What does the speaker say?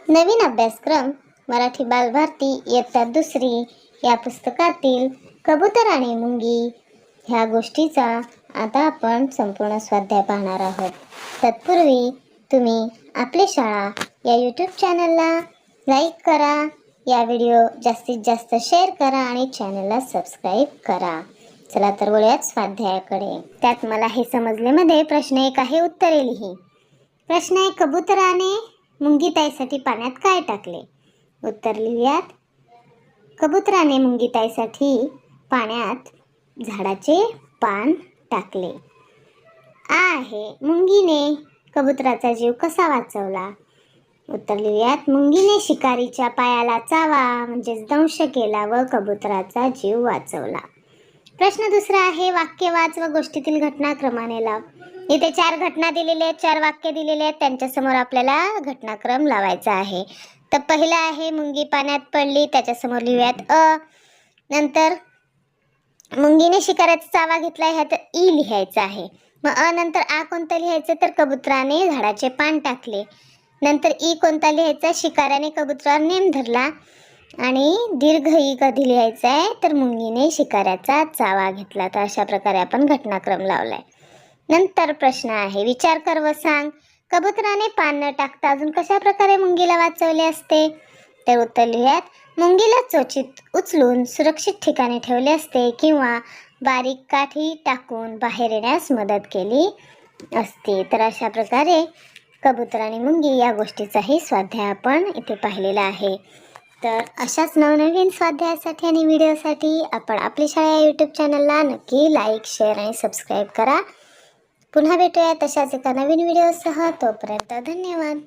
नवीन अभ्यासक्रम मराठी बालभारती इयत्ता दुसरी या पुस्तकातील कबूतर आणि मुंगी ह्या गोष्टीचा आता आपण संपूर्ण स्वाध्याय पाहणार आहोत। तत्पूर्वी तुम्ही आपली शाळा या यूट्यूब चॅनलला लाईक करा, या व्हिडिओ जास्तीत जास्त शेअर करा आणि चॅनलला सबस्क्राईब करा। चला तर वळूयात स्वाध्यायाकडे। त्यात मला हे समजलेमध्ये प्रश्न 1 आहे, उत्तरे लिही। प्रश्न 1, कबुतराने मुंगीताईसाठी पाण्यात काय टाकले? उत्तर लिहूयात। कबुतराने मुंगीताईसाठी पाण्यात झाडाचे पान टाकले। आ आहे, मुंगीने कबुतराचा जीव कसा वाचवला? उत्तर लिहूयात। मुंगीने शिकारीच्या पायाला चावा म्हणजेच दंश केला व कबुतराचा जीव वाचवला। प्रश्न 2 आहे, वाक्य वाच व गोष्टीतील घटनाक्रमाने लाव। इथे 4 घटना दिलेल्या आहेत, 4 वाक्य दिलेले आहेत, त्यांच्या समोर आपल्याला घटनाक्रम लावायचा आहे। तर पहिला आहे, मुंगी पाण्यात पडली, त्याच्या समोर लिहूयात अ। नंतर मुंगीने शिकाऱ्याचा चावा घेतला, ह्यात ई लिहायचं आहे। मग अ नंतर आ कोणता लिहायचं? तर कबुतराने झाडाचे पान टाकले। नंतर ई कोणता लिहायचा? शिकाऱ्याने कबुतरावर नेम धरला। आणि दीर्घ ई कधी लिहायचा आहे? तर मुंगीने शिकाऱ्याचा चावा घेतला। तर अशा प्रकारे आपण घटनाक्रम लावलाय। नंतर प्रश्न आहे, विचार कर व सांग, कबुतराने पान न टाकता अजून कशा प्रकारे मुंगीला वाचवले असते? तर उत्तर लिहूयात। मुंगीला चोचीत उचलून सुरक्षित ठिकाणी ठेवले असते किंवा बारीक काठी टाकून बाहेर येण्यास मदत केली असते। तर अशा प्रकारे कबूतर आणि मुंगी या गोष्टीचाही स्वाध्याय आपण इथे पाहिलेला आहे। तर अशाच नवनवीन स्वाध्यायासाठी आणि व्हिडिओसाठी आपण आपली शाळा या यूट्यूब चॅनलला नक्की लाईक, शेअर आणि सबस्क्राईब करा। पुन्हा भेटूया तशाच एका नवीन व्हिडिओसह। तोपर्यंत धन्यवाद।